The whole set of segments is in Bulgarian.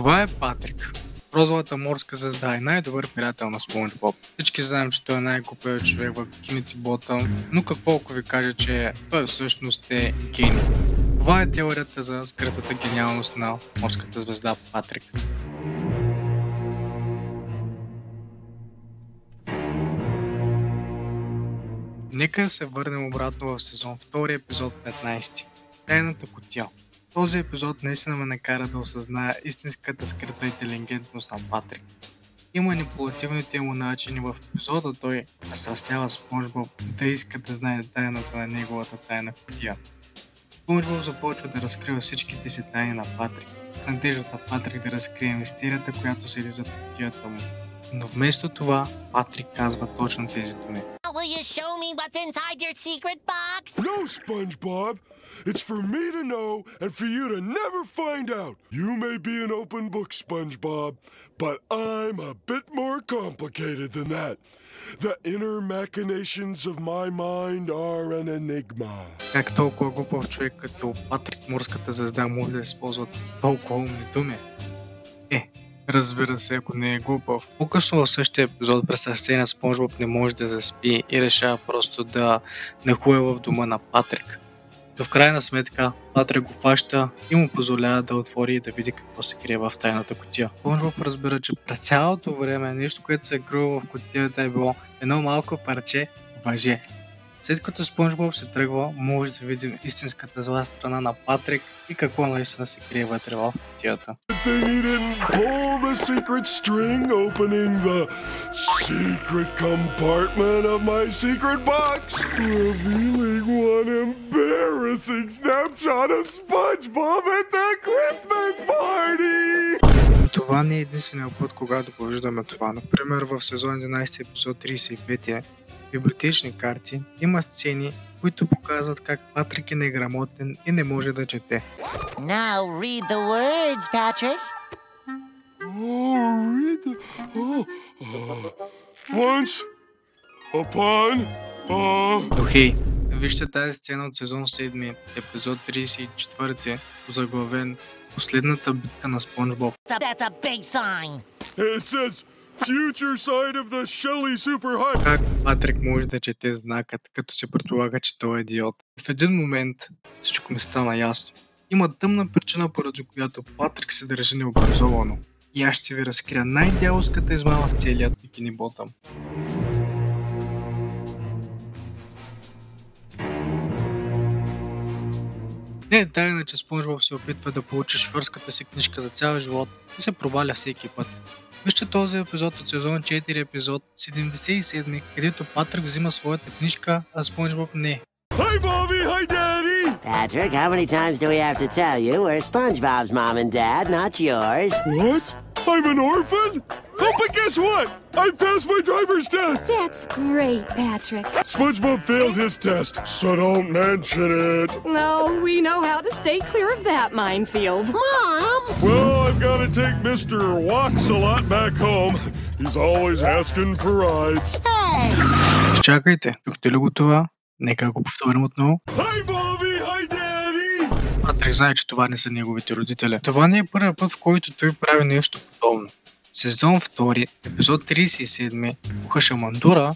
Това е Патрик, розовата морска звезда и най-добър приятел на Спонж Боб. Всички знаем, че той е най-глупият човек в Бикини Ботъм, но какво ако ви кажа, че той всъщност е гений? Това е теорията за скритата гениалност на морската звезда Патрик. Нека се върнем обратно в сезон 2, епизод 15. Тайната кутия. Този епизод наистина ме накара да осъзная истинската скрита интелигентност на Патрик. И манипулативните му начини в епизода той разсъстява Спонж Боб да иска да знае тайната на неговата тайна кутия. Спонж Боб започва да разкрива всичките си тайни на Патрик, с надеждата Патрик да разкрие мистерията, която седи зад кутията му. Но вместо това, Патрик казва точно тези думи. Will you show me what's inside your secret box? No, SpongeBob. It's for me to know and for you to never find out. You may be an open book, SpongeBob, but I'm a bit more complicated than that. The inner machinations of my mind are an enigma. Как толкова глупав човек като Патрик морската звезда може да използва толкова умни думи? Разбира се, ако не е глупав. По-късно в същия епизод през разсеяния Спонж Боб не може да заспи и решава просто да нахуя в дома на Патрик. Но в крайна сметка Патрик го хваща и му позволява да отвори и да види какво се крие в тайната кутия. Спонж Боб разбира, че през цялото време нещо, което се е крило в кутията е било едно малко парче въже. След като Спонж Боб се тръгва, може да видим истинската зла страна на Патрик и какво наистина се крие вътре в кутията. He didn't pull the secret string opening the secret compartment of my secret box, revealing one embarrassing snapshot of SpongeBob at the Christmas party! Това не е единствения път, когато повиждаме това. Например, в сезон 11, епизод 35 библиотечни карти има сцени, които показват как Патрик е неграмотен и не може да чете. Now read the words, Patrick. Once upon Но хей, вижте тази сцена от сезон 7, епизод 34, озаглавен "Последната битка на Спонж Боб". That's a big sign. It says future side of the Shelly Super High. Как Патрик може да чете знакът, като се предполага, че той е идиот? В един момент всичко ми стана ясно. Има тъмна причина, поради която Патрик се държи необразовано. И аз ще ви разкрия най-дяволската измама в целият Бикини Ботъм. Не е тайна, че Спонж Боб се опитва да получи шофьорската си книжка за цял живот и се проваля всеки път. Вижте този епизод от сезон 4, епизод 77, където Патрик взима своята книжка, а Спонж Боб не. Hi, Bobby. Hi, Daddy. Patrick, how many times do we have to tell you we're SpongeBob's mom and dad, not yours? What? I'm an orphan? Oh, but guess what? I passed my driver's test. That's great, Patrick. SpongeBob failed his test, so don't mention it. No, we know how to stay clear of that minefield. Mom! Well, I've got to take Mr. Walks-a-lot back home. He's always asking for rides. Hey! Чакайте, чухте ли го това? Нека го повторим отново. Hi, Bobby! Hi, Daddy! Патрик знае, че това не са неговите родители. Това не е първият път, в който той прави нещо подобно. Сезон 2, епизод 37, по Хашамандура,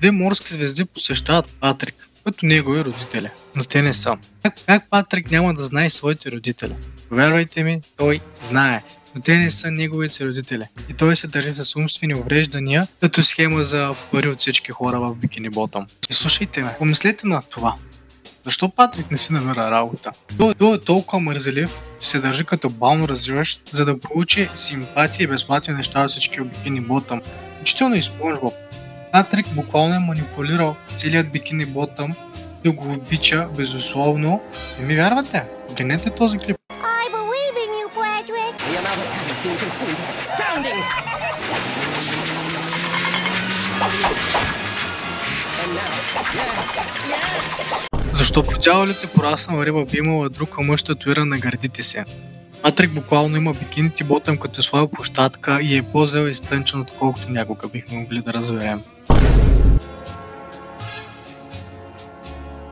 две морски звезди посещават Патрик, като негови родители, но те не са. Как Патрик няма да знае своите родители? Повярвайте ми, той знае, но те не са неговите родители. И той се държи с умствени увреждания, като схема за пари от всички хора в Бикини Ботъм. И слушайте ме, помислете на това. Защо Патрик не си намира работа? Той е толкова мързелив, че се държи като бално развиващ, за да получи симпатия и безплатни неща от всички от Бикини Ботъм, включително и Спонж Боб. Патрик буквално е манипулирал целият Бикини Ботъм да го обича безусловно. Не ми вярвате? Погледнете този клип. I believe in you, Patrick. The amount of evidence being consumed is astounding! And now, yes! Защо по дяволите пораснала риба би имала друг мъж татуиран на гърдите си? Патрик буквално има Бикини Ботъм като своя площадка и е по-зел и стънчен, отколкото някога бихме могли да разберем.